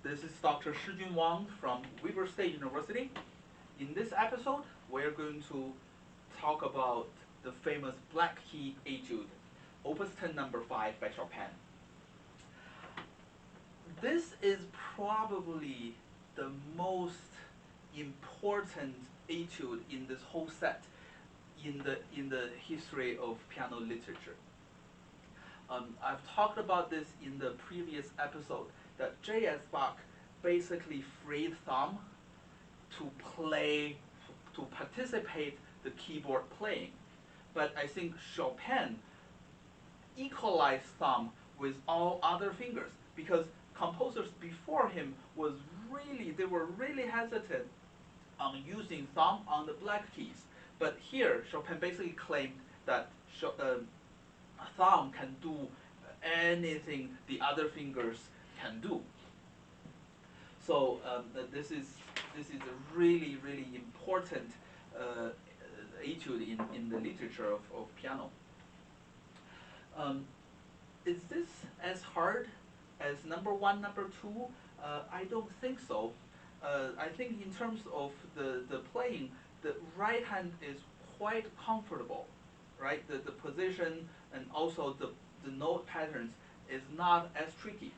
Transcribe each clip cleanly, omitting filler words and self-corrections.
This is Dr. Shijun Wang from Weber State University. In this episode, we're going to talk about the famous Black Key Etude, Opus 10 No. 5 by Chopin. This is probably the most important etude in this whole set in the history of piano literature. I've talked about this in the previous episode, that J.S. Bach basically freed thumb to participate the keyboard playing. But I think Chopin equalized thumb with all other fingers, because composers before him were really hesitant on using thumb on the black keys. But here, Chopin basically claimed that thumb can do anything the other fingers can do. So this is a really important etude in the literature of piano. Is this as hard as number 1, number 2? I don't think so. I think in terms of the playing, the right hand is quite comfortable, right? The position and also the note patterns is not as tricky.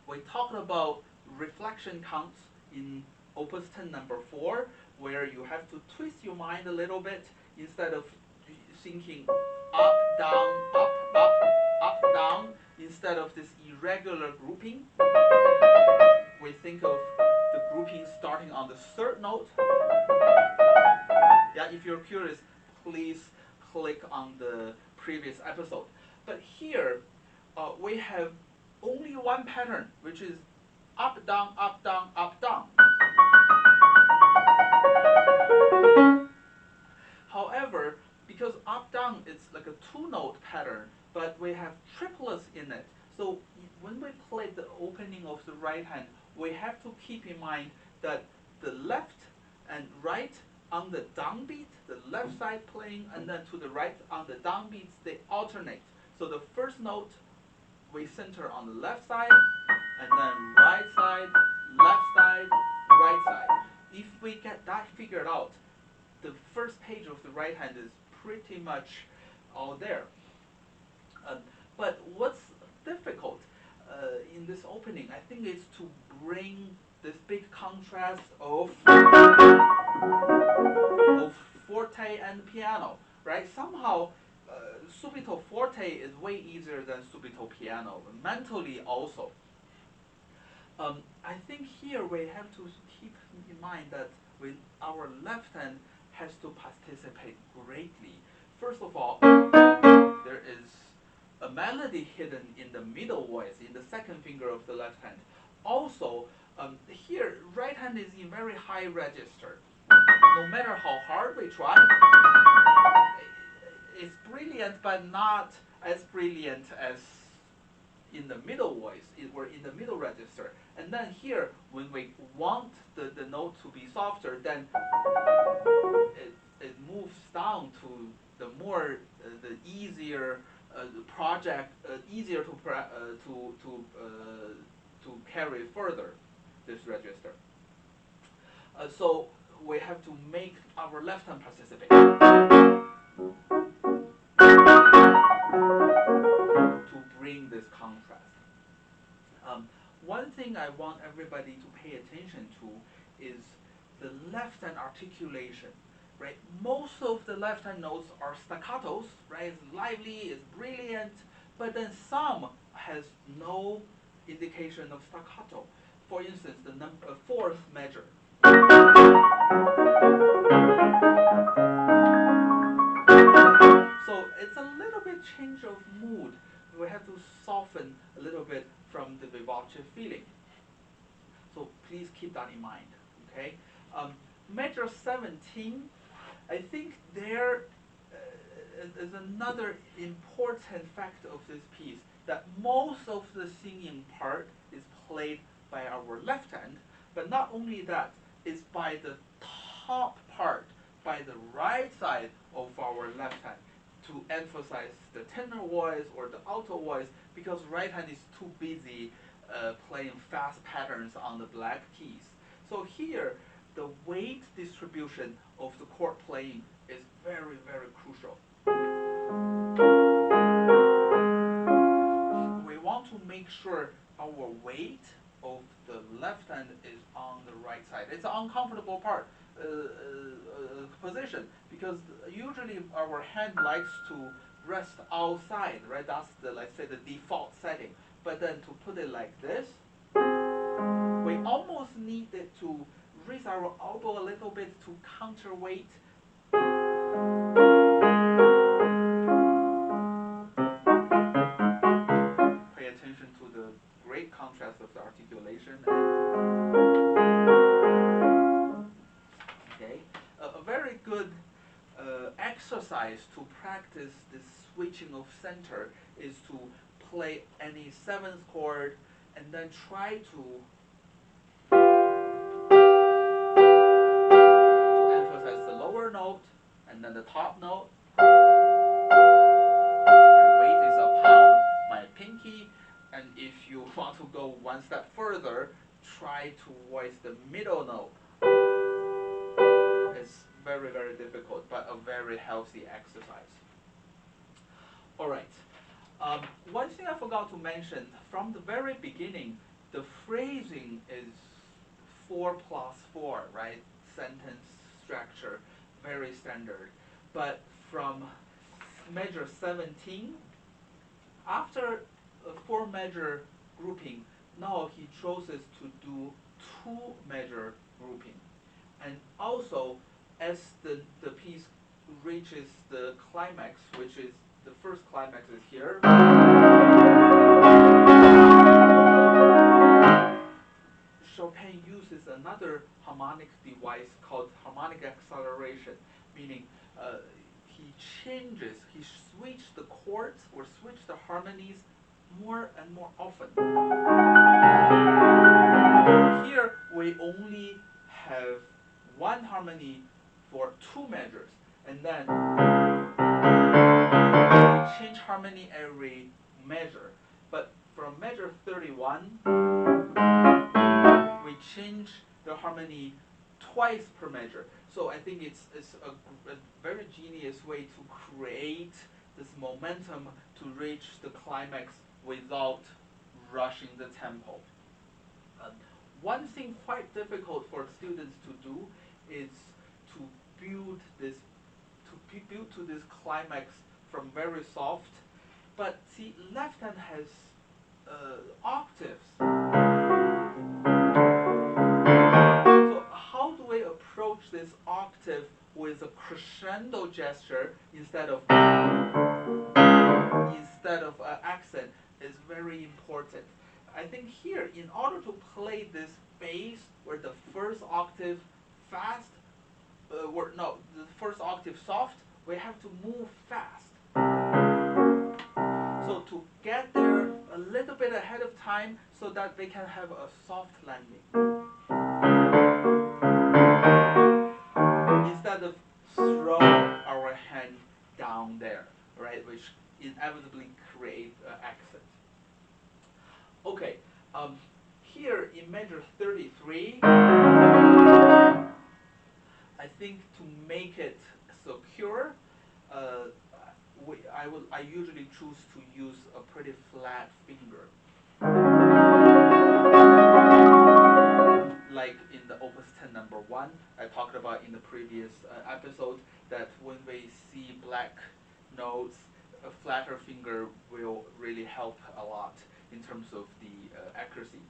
We talked about reflection counts in Opus 10 No. 4, where you have to twist your mind a little bit instead of thinking up, down, up, up, up, down, instead of this irregular grouping. We think of the grouping starting on the third note. Yeah, if you're curious, please click on the previous episode. But here, we have only one pattern, which is up, down, up, down, up, down. However, because up, down is like a 2-note pattern, but we have triplets in it. So when we play the opening of the right hand, we have to keep in mind that the left and right on the downbeat, the left side playing, and then to the right on the downbeats, they alternate. So the first note, we center on the left side, and then right side, left side, right side. If we get that figured out, the first page of the right hand is pretty much all there. But what's difficult in this opening, I think, is to bring this big contrast of forte and piano, right? Somehow, subito forte is way easier than subito piano, mentally also. I think here we have to keep in mind that our left hand has to participate greatly. First of all, there is a melody hidden in the middle voice, in the second finger of the left hand. Also, here, right hand is in very high register. No matter how hard we try, it's brilliant, but not as brilliant as in the middle voice, we're in the middle register. And then here, when we want the note to be softer, then it moves down to the more, the easier project, easier to carry further this register. So we have to make our left hand participate to bring this contrast. One thing I want everybody to pay attention to is the left hand articulation, right? Most of the left hand notes are staccatos, right? It's lively, it's brilliant, but then some has no indication of staccato. For instance, the fourth measure. So it's a little bit change of mood. We have to soften a little bit from the vivace feeling. So please keep that in mind, okay? Measure 17, I think there is another important fact of this piece, that most of the singing part is played by our left hand, but not only that, it's by the top part, by the right side of our left hand, to emphasize the tenor voice or the alto voice, because right hand is too busy playing fast patterns on the black keys. So here, the weight distribution of the chord playing is very, very crucial. We want to make sure our weight of the left hand is on the right side. It's an uncomfortable position, because usually our hand likes to rest outside, right? That's the, let's say, the default setting. But then to put it like this, we almost need it to raise our elbow a little bit to counterweight. Pay attention to the great contrast of the articulation. Okay, a very good exercise to practice this switching of center is to play any seventh chord and then try to emphasize the lower note and then the top note. My weight is upon my pinky, and if you want to go one step further, try to voice the middle note. It's very, very difficult, but a very healthy exercise. All right. One thing I forgot to mention, from the very beginning, the phrasing is 4+4, right? Sentence structure, very standard. But from measure 17, after a 4-measure grouping, now he chooses to do 2-measure grouping. And also, as the piece reaches the climax, which is the first climax is here. Chopin uses another harmonic device called harmonic acceleration, meaning he switches the chords or switches the harmonies more and more often. Here we only have one harmony for 2 measures, and then we change harmony every measure. But from measure 31, we change the harmony twice per measure. So I think it's a very genius way to create this momentum to reach the climax without rushing the tempo. One thing quite difficult for students to do is to build to this climax from very soft. But see, left hand has octaves. So how do we approach this octave with a crescendo gesture instead of accent is very important. I think here, in order to play this bass where the first octave fast, the first octave soft, we have to move fast. So to get there a little bit ahead of time so that they can have a soft landing. Instead of throw our hand down there, right, which inevitably create accent. Okay, here in measure 33, I think to make it secure, I usually choose to use a pretty flat finger. Like in the Opus 10 number 1, I talked about in the previous episode that when we see black notes, a flatter finger will really help a lot in terms of the accuracy.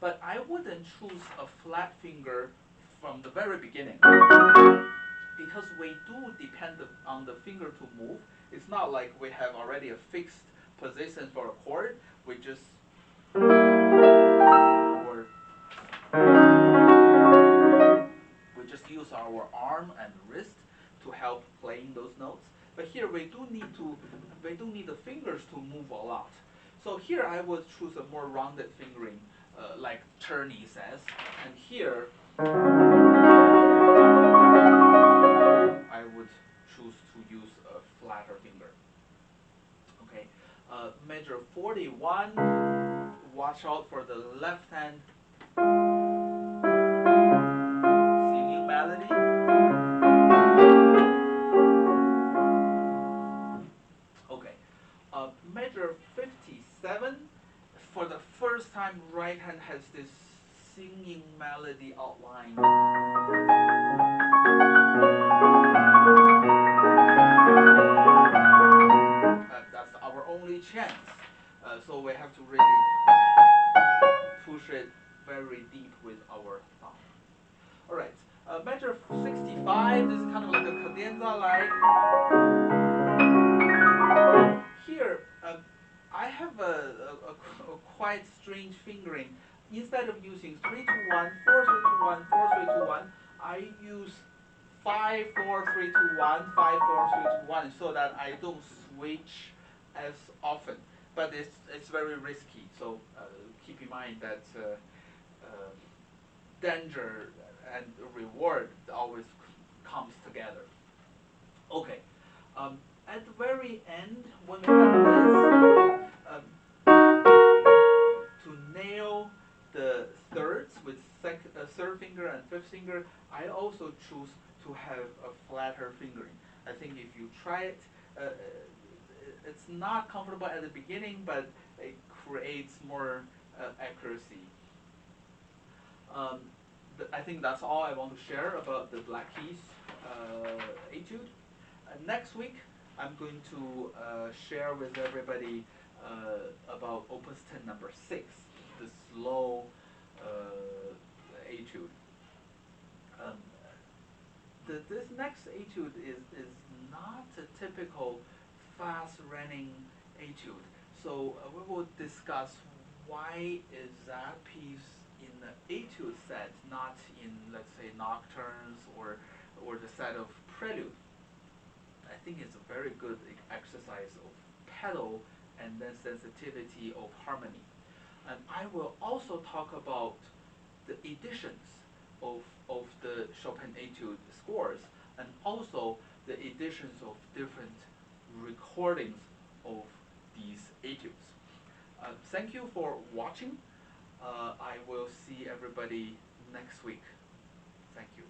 But I wouldn't choose a flat finger from the very beginning, because we do depend on the finger to move. It's not like we have already a fixed position for a chord. We just use our arm and wrist to help playing those notes. But here we do need the fingers to move a lot. So here I would choose a more rounded fingering, like Czerny says. And here I would choose to use a flatter finger. Okay, measure 41 watch out for the left hand singing melody. Okay, measure 57. For the first time, right hand has this singing melody outline. That's our only chance. So we have to really push it very deep with our thumb. All right, measure 65. This is kind of like a cadenza-like. Here, I have a quite strange fingering. Instead of using 3 to 1, 4 3 to 1, 4 3 to 1, I use 5 4 3 to 1, 5 4 3 to 1, so that I don't switch as often. But it's very risky. So keep in mind that danger and reward always comes together. Okay. At the very end, when we have this, to nail the thirds with third finger and fifth finger, I also choose to have a flatter fingering. I think if you try it, it's not comfortable at the beginning, but it creates more accuracy. I think that's all I want to share about the Black Keys Etude. Next week, I'm going to share with everybody about Opus 10 number 6, the slow etude. This next etude is not a typical fast-running etude. So we will discuss why is that piece in the etude set, not in, let's say, nocturnes or the set of prelude. I think it's a very good exercise of pedal and then sensitivity of harmony. And I will also talk about the editions of the Chopin Etude scores, and also the editions of different recordings of these etudes. Thank you for watching. I will see everybody next week. Thank you.